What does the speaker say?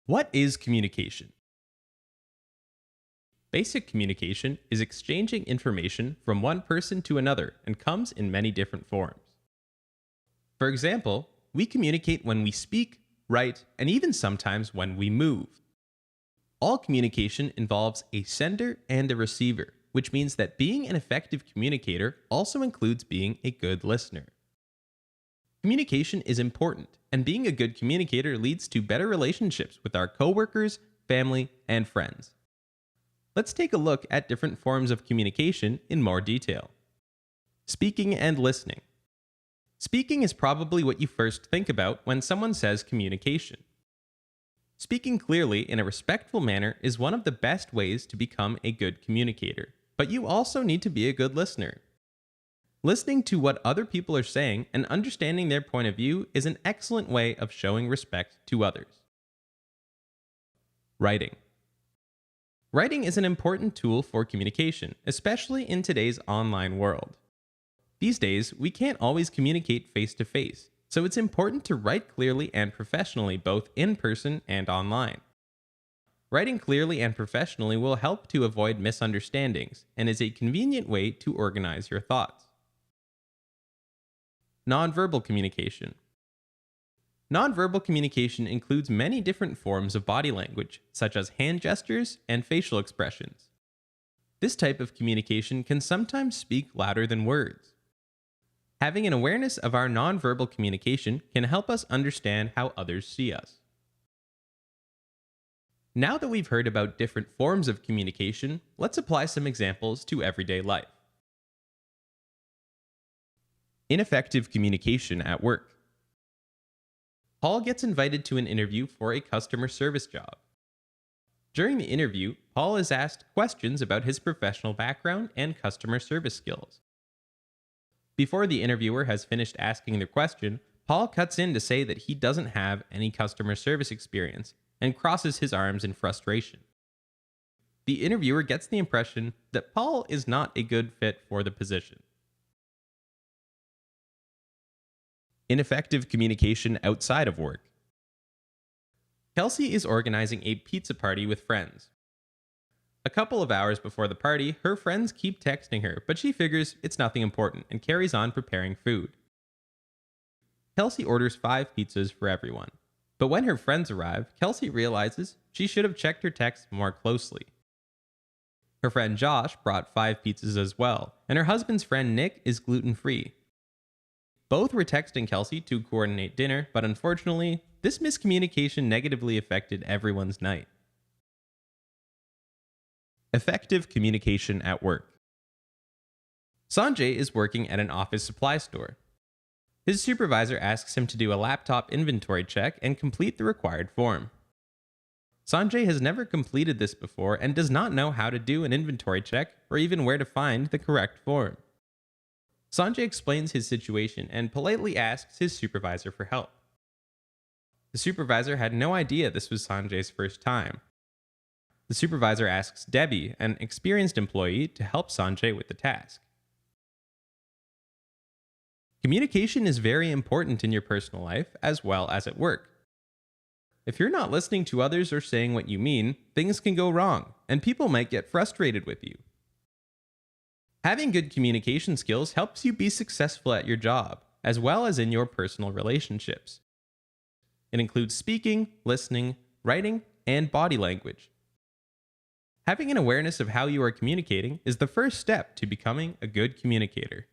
What is communication? Basic communication is exchanging information from one person to another and comes in many different forms. For example, we communicate when we speak, write, and even sometimes when we move. All communication involves a sender and a receiver, which means that being an effective communicator also includes being a good listener. Communication is important, and being a good communicator leads to better relationships with our coworkers, family, and friends. Let's take a look at different forms of communication in more detail. Speaking and listening. Speaking is probably what you first think about when someone says communication. Speaking clearly in a respectful manner is one of the best ways to become a good communicator, but you also need to be a good listener. Listening to what other people are saying and understanding their point of view is an excellent way of showing respect to others. Writing. Writing is an important tool for communication, especially in today's online world. These days, we can't always communicate face to face, so it's important to write clearly and professionally both in person and online. Writing clearly and professionally will help to avoid misunderstandings and is a convenient way to organize your thoughts. Nonverbal communication. Nonverbal communication includes many different forms of body language, such as hand gestures and facial expressions. This type of communication can sometimes speak louder than words. Having an awareness of our nonverbal communication can help us understand how others see us. Now that we've heard about different forms of communication, let's apply some examples to everyday life. Ineffective communication at work. Paul gets invited to an interview for a customer service job. During the interview, Paul is asked questions about his professional background and customer service skills. Before the interviewer has finished asking the question, Paul cuts in to say that he doesn't have any customer service experience and crosses his arms in frustration. The interviewer gets the impression that Paul is not a good fit for the position. Ineffective communication outside of work. Kelsey is organizing a pizza party with friends. A couple of hours before the party, her friends keep texting her, but she figures it's nothing important and carries on preparing food. Kelsey orders 5 pizzas for everyone. But when her friends arrive, Kelsey realizes she should have checked her texts more closely. Her friend Josh brought 5 pizzas as well, and her husband's friend Nick is gluten-free. Both were texting Kelsey to coordinate dinner, but unfortunately, this miscommunication negatively affected everyone's night. Effective communication at work. Sanjay is working at an office supply store. His supervisor asks him to do a laptop inventory check and complete the required form. Sanjay has never completed this before and does not know how to do an inventory check or even where to find the correct form. Sanjay explains his situation and politely asks his supervisor for help. The supervisor had no idea this was Sanjay's first time. The supervisor asks Debbie, an experienced employee, to help Sanjay with the task. Communication is very important in your personal life as well as at work. If you're not listening to others or saying what you mean, things can go wrong, and people might get frustrated with you. Having good communication skills helps you be successful at your job, as well as in your personal relationships. It includes speaking, listening, writing, and body language. Having an awareness of how you are communicating is the first step to becoming a good communicator.